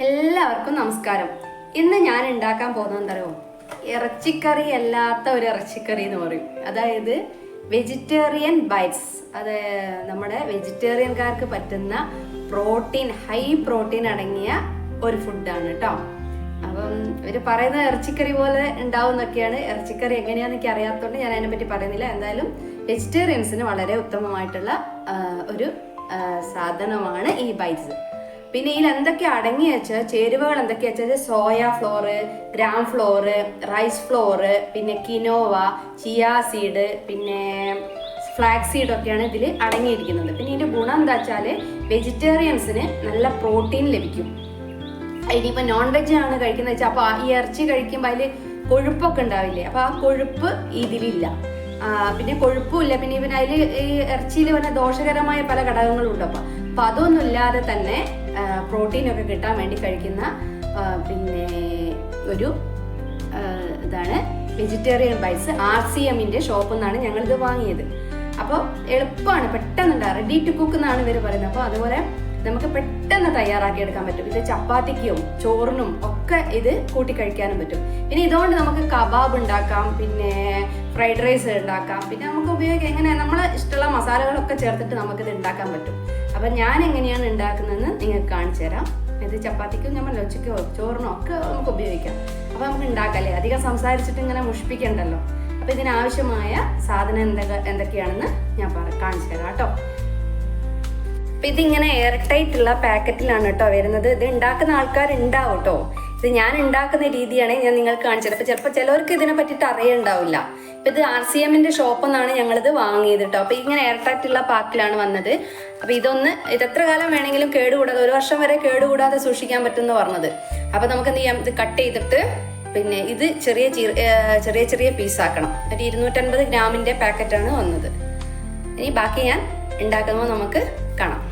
എല്ലാവർക്കും നമസ്കാരം. ഇന്ന് ഞാൻ ഉണ്ടാക്കാൻ പോകുന്നത് എന്തറിയോ, ഇറച്ചിക്കറി അല്ലാത്ത ഒരു ഇറച്ചിക്കറി എന്ന് പറയും. അതായത് വെജിറ്റേറിയൻ ബൈറ്റ്സ്. അത് നമ്മുടെ വെജിറ്റേറിയൻകാർക്ക് പറ്റുന്ന ഹൈ പ്രോട്ടീൻ അടങ്ങിയ ഒരു ഫുഡാണ് കേട്ടോ. അപ്പം ഇവർ പറയുന്നത് ഇറച്ചിക്കറി പോലെ ഉണ്ടാവും എന്നൊക്കെയാണ്. ഇറച്ചിക്കറി എങ്ങനെയാണെന്ന് എനിക്ക് അറിയാത്തതുകൊണ്ട് ഞാൻ അതിനെപ്പറ്റി പറയുന്നില്ല. എന്തായാലും വെജിറ്റേറിയൻസിന് വളരെ ഉത്തമമായിട്ടുള്ള ഒരു സാധനമാണ് ഈ ബൈറ്റ്സ്. പിന്നെ ഇതിൽ എന്തൊക്കെ അടങ്ങി വെച്ചാൽ ചേരുവകൾ എന്തൊക്കെയാ വെച്ചാൽ soya flour, gram flour, rice flour, പിന്നെ കിനോവ, ചിയാ സീഡ്, പിന്നെ ഫ്ലാക്സ് സീഡ് ഒക്കെയാണ് ഇതിൽ അടങ്ങിയിരിക്കുന്നത്. പിന്നെ ഇതിൻ്റെ ഗുണം എന്താ വെച്ചാൽ വെജിറ്റേറിയൻസിന് നല്ല പ്രോട്ടീൻ ലഭിക്കും. ഇനിയിപ്പോൾ നോൺ വെജ് ആണ് കഴിക്കുന്നത് വെച്ചാൽ അപ്പോൾ ഈ ഇറച്ചി കഴിക്കുമ്പോൾ അതിൽ കൊഴുപ്പൊക്കെ ഉണ്ടാവില്ലേ, അപ്പോൾ ആ കൊഴുപ്പ് ഇതിലില്ല. പിന്നെ കൊഴുപ്പുമില്ല. പിന്നെ ഇവന് അതിൽ ഈ ഇറച്ചിയിൽ വന്ന ദോഷകരമായ പല ഘടകങ്ങളും ഉണ്ട്. അപ്പോൾ അതൊന്നും ഇല്ലാതെ തന്നെ പ്രോട്ടീനൊക്കെ കിട്ടാൻ വേണ്ടി കഴിക്കുന്ന പിന്നെ ഒരു ഇതാണ് വെജിറ്റേറിയൻ ബൈറ്റ്സ്. RCMന്റെ ഷോപ്പിൽ നിന്നാണ് ഞങ്ങളിത് വാങ്ങിയത്. അപ്പോൾ എളുപ്പമാണ്, പെട്ടെന്നുണ്ട്, റെഡി ടു കുക്ക് എന്നാണ് ഇവർ പറയുന്നത്. അപ്പോൾ അതുപോലെ നമുക്ക് പെട്ടെന്ന് തയ്യാറാക്കി എടുക്കാൻ പറ്റും. ഇത് ചപ്പാത്തിക്കും ചോറിനും ഒക്കെ ഇത് കൂട്ടി കഴിക്കാനും പറ്റും. പിന്നെ ഇതുകൊണ്ട് നമുക്ക് കബാബ് ഉണ്ടാക്കാം, പിന്നെ ഫ്രൈഡ് റൈസ് ഉണ്ടാക്കാം, പിന്നെ നമുക്ക് ഉപയോഗിക്കാം. എങ്ങനെ നമ്മളെ ഇഷ്ടമുള്ള മസാലകളൊക്കെ ചേർത്തിട്ട് നമുക്കിത് ഉണ്ടാക്കാൻ പറ്റും. അപ്പം ഞാൻ എങ്ങനെയാണ് ഉണ്ടാക്കുന്നതെന്ന് നിങ്ങൾക്ക് കാണിച്ചു തരാം. ഇത് ചപ്പാത്തിക്കും നമ്മൾ ഉച്ചയ്ക്കോ ചോറിനോ ഒക്കെ നമുക്ക് ഉപയോഗിക്കാം. അപ്പോൾ നമുക്ക് ഉണ്ടാക്കല്ലേ, അധികം സംസാരിച്ചിട്ട് ഇങ്ങനെ മുഷിപ്പിക്കണ്ടല്ലോ. അപ്പോൾ ഇതിനാവശ്യമായ സാധനം എന്തൊക്കെയാണെന്ന് ഞാൻ കാണിച്ചു തരാം കേട്ടോ. അപ്പം ഇതിങ്ങനെ എയർ ടൈറ്റ് ഉള്ള പാക്കറ്റിലാണ് കേട്ടോ വരുന്നത്. ഇത് ഉണ്ടാക്കുന്ന ആൾക്കാരുണ്ടാവും കേട്ടോ. ഇത് ഞാൻ ഉണ്ടാക്കുന്ന രീതിയാണ് ഞാൻ നിങ്ങൾക്ക് കാണിച്ചത്. അപ്പോൾ ചിലപ്പോൾ ചിലവർക്ക് ഇതിനെ പറ്റിയിട്ട് അറിയുണ്ടാവില്ല. ഇപ്പം ഇത് RCMന്റെ ഷോപ്പിൽ നിന്നാണ് ഞങ്ങളിത് വാങ്ങിയത് കേട്ടോ. അപ്പോൾ ഇങ്ങനെ എയർ ടൈറ്റ് ഉള്ള പാക്കിലാണ് വന്നത്. അപ്പോൾ ഇത് എത്ര കാലം വേണമെങ്കിലും കേടുകൂടാതെ, 1 വർഷം വരെ കേടുകൂടാതെ സൂക്ഷിക്കാൻ പറ്റുമെന്ന് പറഞ്ഞത്. അപ്പോൾ നമുക്ക് എന്ത് ചെയ്യാം, ഇത് കട്ട് ചെയ്തിട്ട് പിന്നെ ഇത് ചെറിയ പീസാക്കണം. ഒരു 250 ഗ്രാമിൻ്റെ പാക്കറ്റാണ് വന്നത്. ഇനി ബാക്കി ഞാൻ ഉണ്ടാക്കുമ്പോൾ നമുക്ക് കാണാം.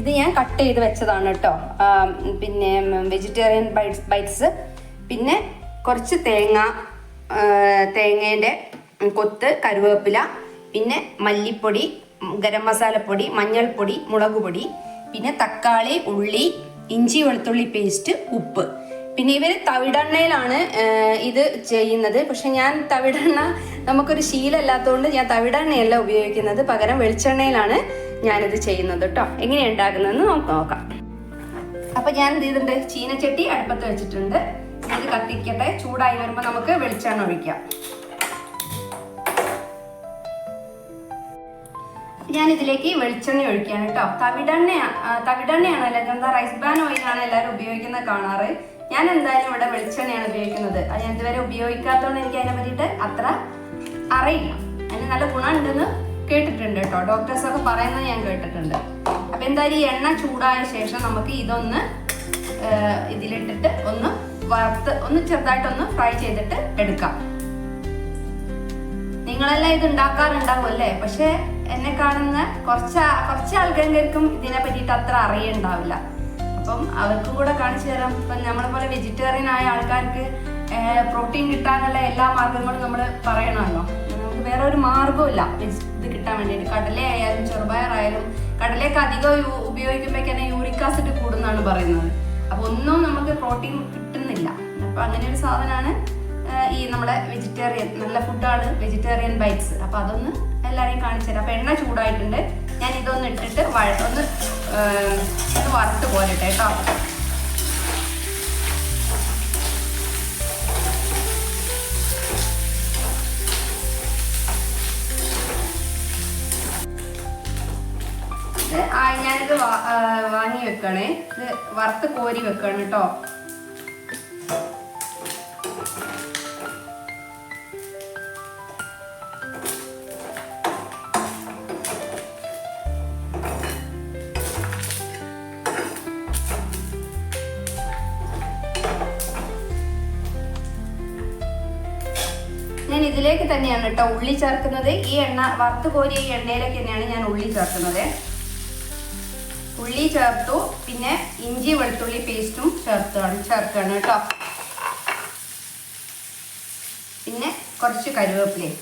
ഇത് ഞാൻ കട്ട് ചെയ്ത് വെച്ചതാണ് കേട്ടോ. പിന്നെ വെജിറ്റേറിയൻ ബൈറ്റ്സ്, പിന്നെ കുറച്ച് തേങ്ങേൻ്റെ കൊത്ത്, കരുവേപ്പില, പിന്നെ മല്ലിപ്പൊടി, ഗരം മസാലപ്പൊടി, മഞ്ഞൾപ്പൊടി, മുളക് പൊടി, പിന്നെ തക്കാളി, ഉള്ളി, ഇഞ്ചി വെളുത്തുള്ളി പേസ്റ്റ്, ഉപ്പ്. പിന്നെ ഇവർ തവിടെണ്ണയിലാണ് ഇത് ചെയ്യുന്നത്. പക്ഷെ ഞാൻ തവിടെണ്ണ നമുക്കൊരു ശീലമില്ലാത്തതുകൊണ്ട് ഞാൻ തവിടെണ്ണയല്ല ഉപയോഗിക്കുന്നത്, പകരം വെളിച്ചെണ്ണയിലാണ് ഞാനിത് ചെയ്യുന്നത് കേട്ടോ. എങ്ങനെയാണ് ഉണ്ടാക്കുന്നതെന്ന് നമുക്ക് നോക്കാം. അപ്പം ഞാൻ എന്ത് ചെയ്തിട്ടുണ്ട്, ചീനച്ചട്ടി അടുപ്പത്ത് വെച്ചിട്ടുണ്ട്. ഇത് കത്തിക്കട്ടെ. ചൂടായി വരുമ്പോൾ നമുക്ക് വെളിച്ചെണ്ണ ഒഴിക്കാം. ഞാൻ ഇതിലേക്ക് വെളിച്ചെണ്ണ ഒഴിക്കുകയാണ് കേട്ടോ. തവിടെണ്ണയാണ്, അല്ലെങ്കിൽ എന്താ റൈസ് ബ്രാൻ ഓയിലാണ് എല്ലാവരും ഉപയോഗിക്കുന്നത് കാണാറ്. ഞാൻ എന്തായാലും ഇവിടെ വെളിച്ചെണ്ണയാണ് ഉപയോഗിക്കുന്നത്. അത് ഞാൻ ഇതുവരെ ഉപയോഗിക്കാത്തതുകൊണ്ട് എനിക്ക് അതിനെ പറ്റിയിട്ട് അത്ര അറിയില്ല. അതിന് നല്ല ഗുണമുണ്ടെന്ന് കേട്ടിട്ടുണ്ട് കേട്ടോ, ഡോക്ടേഴ്സൊക്കെ പറയുന്നത് ഞാൻ കേട്ടിട്ടുണ്ട്. അപ്പം എന്തായാലും ഈ എണ്ണ ചൂടായ ശേഷം നമുക്ക് ഇതൊന്ന് ഇതിലിട്ടിട്ട് ഒന്ന് ചെറുതായിട്ടൊന്ന് ഫ്രൈ ചെയ്തിട്ട് എടുക്കാം. നിങ്ങളെല്ലാം ഇത് ഉണ്ടാക്കാറുണ്ടാവും അല്ലേ? പക്ഷെ എന്നെ കാണുന്ന കുറച്ച് ആൾക്കാർക്കും ഇതിനെ പറ്റിയിട്ട് അത്ര അറിയുണ്ടാവില്ല. അപ്പം അവർക്കും കൂടെ കാണിച്ചു തരാം. ഇപ്പം നമ്മളെ പോലെ വെജിറ്റേറിയൻ ആയ ആൾക്കാർക്ക് പ്രോട്ടീൻ കിട്ടാനുള്ള എല്ലാ മാർഗങ്ങളും നമ്മൾ പറയണമല്ലോ. നമുക്ക് വേറെ ഒരു മാർഗമില്ല ഇത് കിട്ടാൻ വേണ്ടിയിട്ട്. കടലയായാലും ചെറുപയറായാലും, കടലയൊക്കെ അധികം ഉപയോഗിക്കുമ്പോഴേക്കാണ് യൂറിക് ആസിഡ് കൂടുന്നാണ് പറയുന്നത്. അപ്പോൾ ഒന്നും നമുക്ക് പ്രോട്ടീൻ കിട്ടുന്നില്ല. അപ്പം അങ്ങനെ ഒരു സാധനമാണ് ഈ നമ്മുടെ വെജിറ്റേറിയൻ നല്ല ഫുഡാണ് വെജിറ്റേറിയൻ ബൈറ്റ്സ്. അപ്പോൾ അതൊന്ന് എല്ലാവരെയും കാണിച്ചു തരാം. അപ്പോൾ എണ്ണ ചൂടായിട്ടുണ്ട്. ഞാൻ ഇതൊന്ന് ഇട്ടിട്ട് ഒന്ന് വറുത്ത് പോരട്ടെ കേട്ടോ. ഞാനിത് വാങ്ങി വെക്കണേ. ഇത് വറുത്ത് കോരി വെക്കണം കേട്ടോ. ഞാൻ ഇതിലേക്ക് തന്നെയാണ് കേട്ടോ ഉള്ളി ചേർക്കുന്നത്. ഈ വറുത്ത് കോരിയ ഈ എണ്ണയിലേക്ക് തന്നെയാണ് ഞാൻ ഉള്ളി ചേർക്കുന്നത്. ഉള്ളി ചേർത്തു. പിന്നെ ഇഞ്ചി വെളുത്തുള്ളി പേസ്റ്റും ചേർക്കണം കേട്ടോ. പിന്നെ കുറച്ച് കരുവേപ്പിലയും.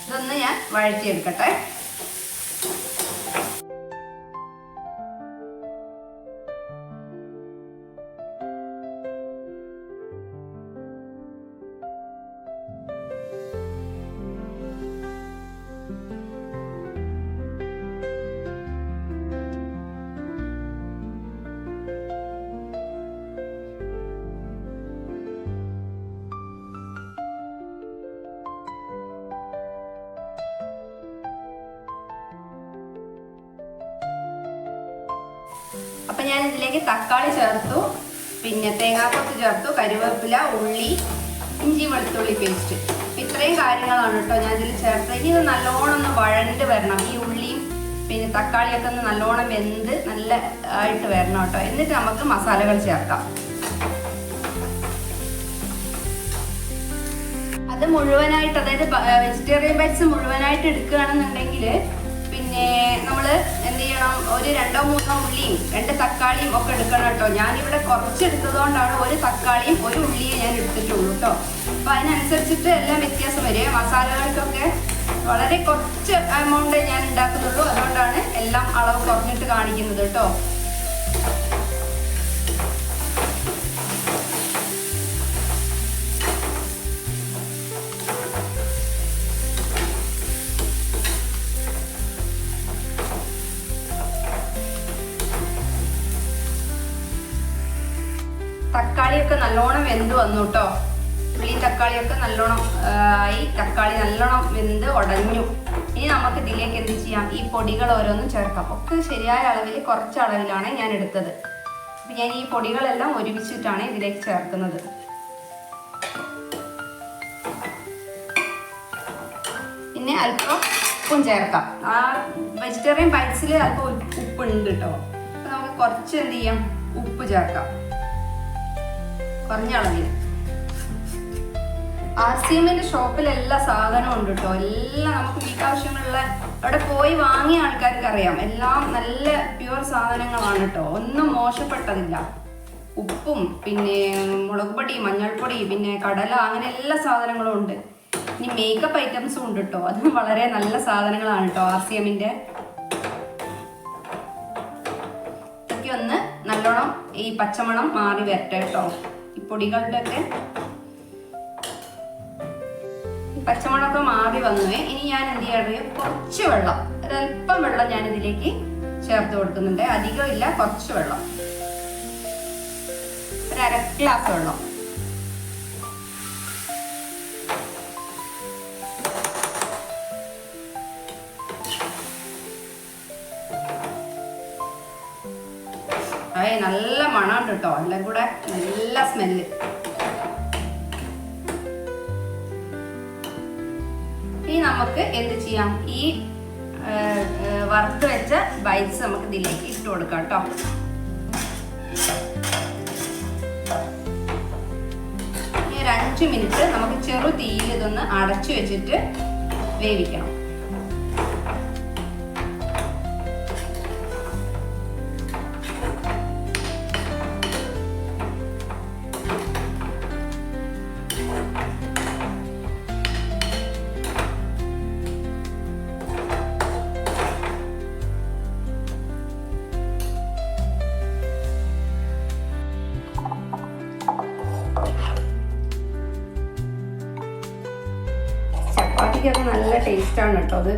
ഇതൊന്ന് ഞാൻ വഴറ്റിയെടുക്കട്ടെ. ഞാൻ ഇതിലേക്ക് തക്കാളി ചേർത്തു, പിന്നെ തേങ്ങാക്കൊത്ത് ചേർത്തു, കരുവേപ്പില, ഉള്ളി, ഇഞ്ചി വെളുത്തുള്ളി പേസ്റ്റ്. ഇത്രയും കാര്യങ്ങളാണ് കേട്ടോ ഞാൻ ഇതിൽ ചേർത്തത്. ഇനി ഇത് നല്ലോണം ഒന്ന് വഴണ്ട് വരണം. ഈ ഉള്ളിയും പിന്നെ തക്കാളിയൊക്കെ ഒന്ന് നല്ലോണം വെന്ത് നല്ല ആയിട്ട് വരണം കേട്ടോ. എന്നിട്ട് നമുക്ക് മസാലകൾ ചേർക്കാം. അത് മുഴുവനായിട്ട്, അതായത് വെജിറ്റേറിയൻ ബൈറ്റ്സ് മുഴുവനായിട്ട് എടുക്കുകയാണെന്നുണ്ടെങ്കിൽ പിന്നെ നമ്മൾ എന്ത് ചെയ്യണം, ഒരു 2-3 ഉള്ളിയും 2 തക്കാളിയും ഒക്കെ എടുക്കണം കേട്ടോ. ഞാനിവിടെ കുറച്ച് എടുത്തതുകൊണ്ടാണ് 1 തക്കാളിയും 1 ഉള്ളിയും ഞാൻ എടുത്തിട്ടുള്ളൂ കേട്ടോ. അപ്പം അതിനനുസരിച്ചിട്ട് എല്ലാം വ്യത്യാസം വരും. മസാലകൾക്കൊക്കെ വളരെ കുറച്ച് എമൗണ്ട് ഞാൻ ഉണ്ടാക്കുന്നുള്ളൂ, അതുകൊണ്ടാണ് എല്ലാം അളവ് കുറഞ്ഞിട്ട് കാണിക്കുന്നത് കേട്ടോ. തക്കാളിയൊക്കെ നല്ലോണം വെന്ത് വന്നു കേട്ടോ. ഉള്ളിയും തക്കാളിയൊക്കെ നല്ലോണം ആയി. തക്കാളി നല്ലോണം വെന്ത് ഉടഞ്ഞു. ഇനി നമുക്ക് ഇതിലേക്ക് എന്ത് ചെയ്യാം, ഈ പൊടികൾ ഓരോന്നും ചേർക്കാം. ഒക്കെ ശരിയായ അളവിൽ, കുറച്ച് അളവിലാണ് ഞാൻ എടുത്തത്. അപ്പം ഞാൻ ഈ പൊടികളെല്ലാം ഒരുമിച്ചിട്ടാണ് ഇതിലേക്ക് ചേർക്കുന്നത്. പിന്നെ അല്പം ഉപ്പും ചേർക്കാം. ആ വെജിറ്റേറിയൻ ബൈറ്റ്സിൽ അല്പം ഉപ്പുണ്ട് കേട്ടോ. അപ്പം നമുക്ക് കുറച്ച് എന്ത് ചെയ്യാം, ഉപ്പ് ചേർക്കാം കുറഞ്ഞ അളവിൽ. RCMന്റെ ഷോപ്പിൽ എല്ലാ സാധനവും ഉണ്ട് കേട്ടോ. എല്ലാം നമുക്ക് വീട്ടാവശ്യങ്ങളുള്ള അവിടെ പോയി വാങ്ങിയ ആൾക്കാർക്ക് അറിയാം. എല്ലാം നല്ല പ്യുവർ സാധനങ്ങളാണ് കേട്ടോ. ഒന്നും മോശപ്പെട്ടതില്ല. ഉപ്പും പിന്നെ മുളക് പൊടി, മഞ്ഞൾപ്പൊടി, പിന്നെ കടല, അങ്ങനെ എല്ലാ സാധനങ്ങളും ഉണ്ട്. ഇനി മേക്കപ്പ് ഐറ്റംസും ഉണ്ട് കേട്ടോ. അതും വളരെ നല്ല സാധനങ്ങളാണ് കേട്ടോ RCMന്റെ. ഇതൊക്കെ ഒന്ന് നല്ലോണം ഈ പച്ചമണം മാറി വരട്ടെ കേട്ടോ. ഈ പൊടികളുടെ ഒക്കെ പച്ചമണമൊക്കെ മാറി വന്നുവേ. ഇനി ഞാൻ എന്ത് ചെയ്യാറിയോ, കുറച്ച് വെള്ളം, ഒരല്പം വെള്ളം ഞാൻ ഇതിലേക്ക് ചേർത്ത് കൊടുക്കുന്നുണ്ട്. അധികം ഇല്ല, കുറച്ച് വെള്ളം, ഒരു 1/2 ഗ്ലാസ് വെള്ളം. നല്ല മണമുണ്ട് കേട്ടോ. എല്ലാം കൂടെ നല്ല സ്മെല്ല്. ഇനി നമുക്ക് എന്ത് ചെയ്യാം, ഈ വറുത്ത് വെച്ച ബൈറ്റ്സ് നമുക്ക് ഇതിലേക്ക് ഇട്ട് കൊടുക്കാം കേട്ടോ. ഇനി ഒരു 5 മിനിറ്റ് നമുക്ക് ചെറു തീയിൽ ഇതൊന്ന് അടച്ചു വെച്ചിട്ട് വേവിക്കണം. ചപ്പാത്തിക്കൊക്കെ നല്ല ടേസ്റ്റാണ് കേട്ടോ അത്.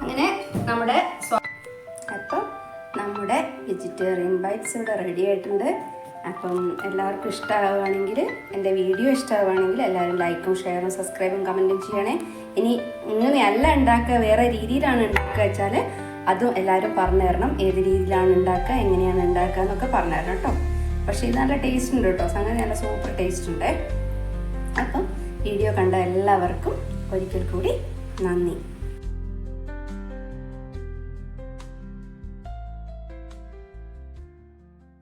അങ്ങനെ നമ്മുടെ വെജിറ്റേറിയൻ ബൈറ്റ്സ് ഇവിടെ റെഡി ആയിട്ടുണ്ട്. അപ്പം എല്ലാവർക്കും ഇഷ്ടമാവുകയാണെങ്കിൽ, എൻ്റെ വീഡിയോ ഇഷ്ടമാവുകയാണെങ്കിൽ എല്ലാവരും ലൈക്കും ഷെയറും സബ്സ്ക്രൈബും കമൻറ്റും ചെയ്യണേ. ഇനി ഇങ്ങനെയല്ല ഉണ്ടാക്കുക, വേറെ രീതിയിലാണ് ഉണ്ടാക്കുക വെച്ചാൽ അതും എല്ലാവരും പറഞ്ഞു തരണം. ഏത് രീതിയിലാണ് ഉണ്ടാക്കുക, എങ്ങനെയാണ് ഉണ്ടാക്കുക എന്നൊക്കെ പറഞ്ഞു തരണം കേട്ടോ. പക്ഷേ ഇത് നല്ല ടേസ്റ്റ് ഉണ്ട് കേട്ടോ. സംഗതി നല്ല സൂപ്പർ ടേസ്റ്റ് ഉണ്ട്. അപ്പം വീഡിയോ കണ്ട എല്ലാവർക്കും ഒരിക്കൽ കൂടി നന്ദി.